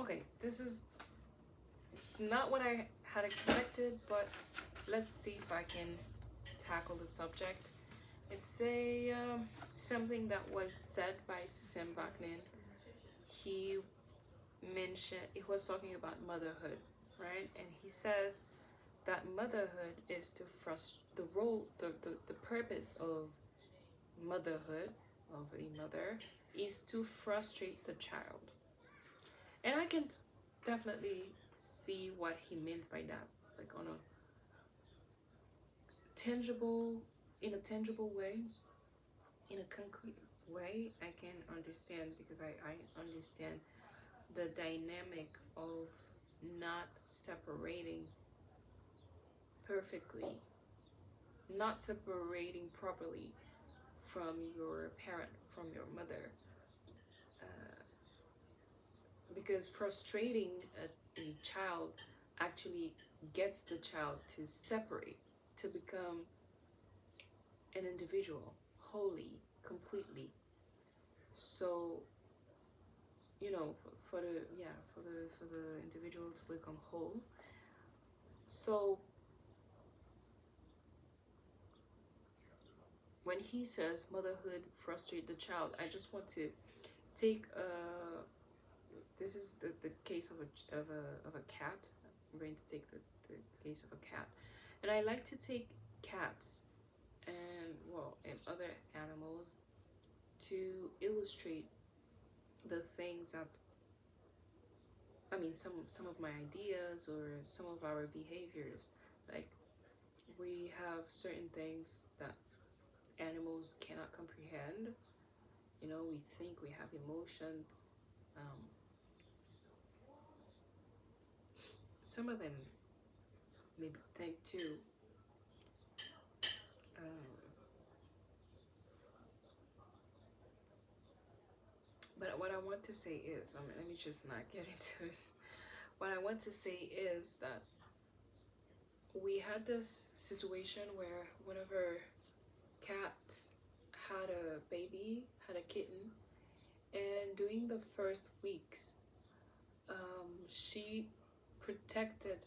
Okay, this is not what I had expected, but let's see if I can tackle the subject. It's a something that was said by Sam Vaknin. He he was talking about motherhood, right? And he says that motherhood is to frustrate the purpose of motherhood, of a mother, is to frustrate the child. And I can definitely see what he means by that, like on a tangible, in a tangible way, in a concrete way. I can understand, because I understand the dynamic of not separating perfectly, not separating properly from your parent, from your mother, uh, because frustrating a child actually gets the child to separate, to become an individual, wholly, completely. So, for the, yeah, for the individual to become whole. So when he says motherhood frustrate the child, I just want to take this is the case of a cat. I'm going to take the case of a cat, and I like to take cats and, well, and other animals to illustrate the things that, I mean, some of my ideas or some of our behaviors. Like, we have certain things that animals cannot comprehend. We think we have emotions. Um, some of them maybe think too. Um, but what I want to say is, let me just not get into this. What I want to say is that we had this situation where one of our cats had a baby, had a kitten, and during the first weeks, she protected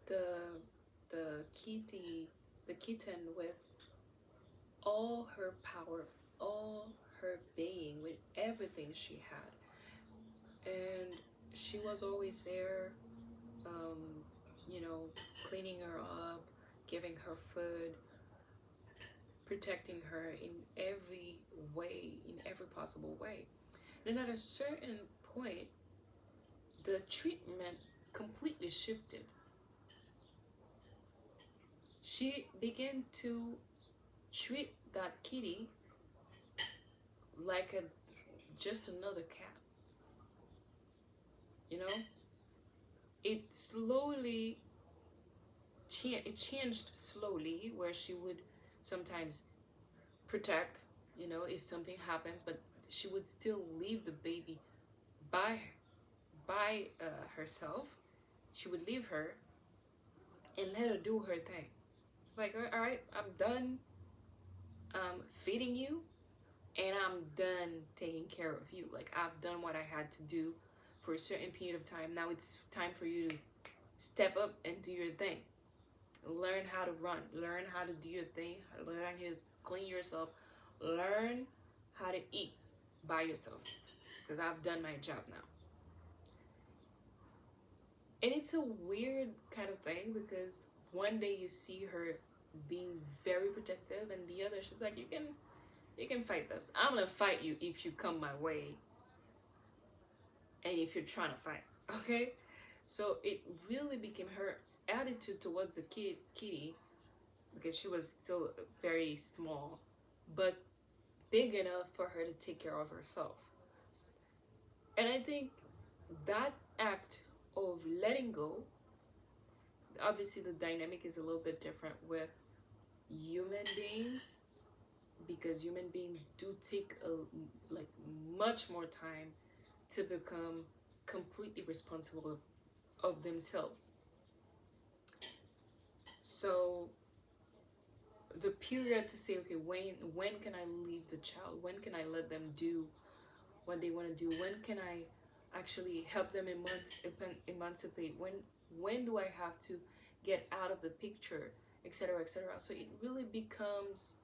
the kitty, the kitten, with all her power, all her being, with everything she had. And she was always there, um, cleaning her up, giving her food, protecting her in every way, in every possible way. And at a certain point, the treatment completely shifted. She began to treat that kitty like just another cat. You know, it slowly it changed slowly, where she would sometimes protect, if something happens, but she would still leave the baby by herself. She would leave her and let her do her thing. It's like, all right, I'm done feeding you, and I'm done taking care of you. Like, I've done what I had to do for a certain period of time. Now it's time for you to step up and do your thing. Learn how to run. Learn how to do your thing. Learn how to clean yourself. Learn how to eat by yourself. Because I've done my job now. And it's a weird kind of thing, because one day you see her being very protective, and the other she's like, you can fight this. I'm gonna fight you if you come my way, and if you're trying to fight. Okay? So it really became her attitude towards the kitty, because she was still very small, but big enough for her to take care of herself. And I think that act of letting go, obviously the dynamic is a little bit different with human beings, because human beings do take like much more time to become completely responsible of themselves. So the period to say, okay, when can I leave the child? When can I let them do what they want to do? When can I actually help them emancipate? When do I have to get out of the picture, etc., etc.? So it really becomes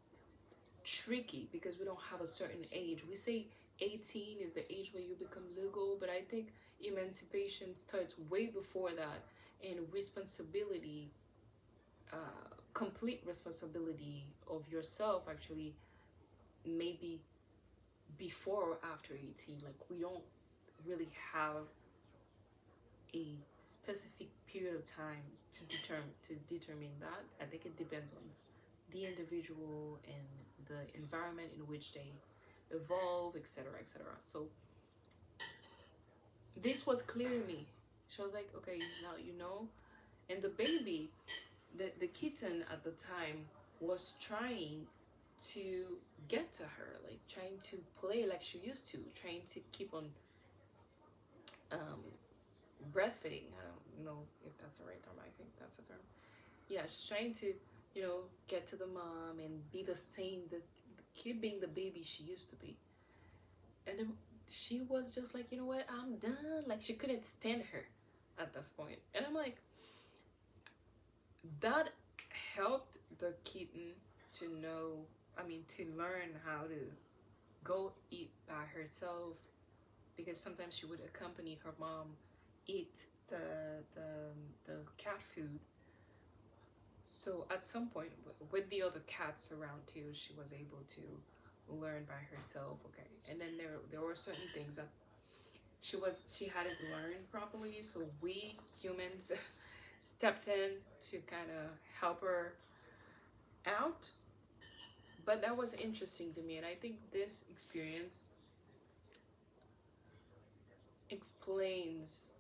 tricky because we don't have a certain age. We say 18 is the age where you become legal, but I think emancipation starts way before that, and responsibility, complete responsibility of yourself, actually, maybe before or after 18. Like, we don't really have a specific period of time to determine that. I think it depends on the individual and the environment in which they evolve, etc., etc. So this was clear to me. She was like, okay, now you know. And the baby, the kitten at the time, was trying to get to her, like trying to play like she used to, trying to keep on um, breastfeeding. I don't know if that's the right term. I think that's the term. Yeah, she's trying to, get to the mom and be the same, the kid being the baby she used to be. And then she was just like, you know what, I'm done. Like, she couldn't stand her at this point. And I'm like, that helped the kitten to know, to learn how to go eat by herself, because sometimes she would accompany her mom eat the cat food. So at some point, with the other cats around too, she was able to learn by herself. Okay, and then there were certain things that she hadn't learned properly, so we humans stepped in to kind of help her out. But that was interesting to me, and I think this experience explains,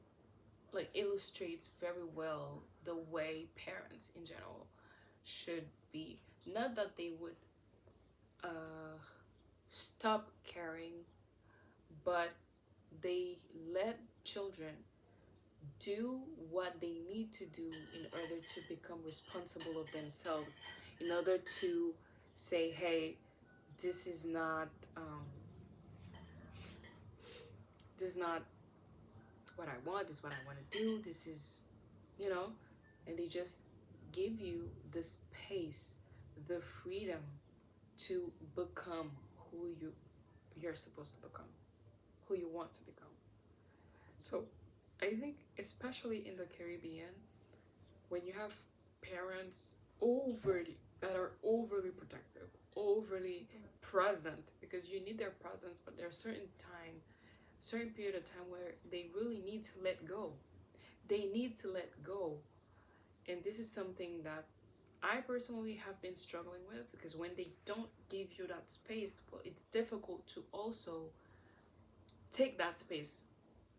like, illustrates very well the way parents in general should be. Not that they would uh, stop caring, but they let children do what they need to do in order to become responsible of themselves, in order to say, hey, this is not this is not what I want, this is what I want to do, this is, and they just give you the space, the freedom to become who you're supposed to become, who you want to become. So I think, especially in the Caribbean, when you have parents that are overly protective, overly present, because you need their presence, but there are certain period of time where they really need to let go. They need to let go. And this is something that I personally have been struggling with, because when they don't give you that space, well, it's difficult to also take that space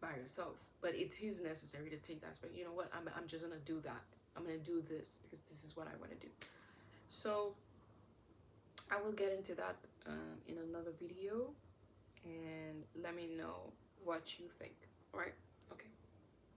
by yourself. But it is necessary to take that space. You know what? I'm just gonna do that. I'm gonna do this because this is what I want to do. So I will get into that in another video, and let me know what you think. All right.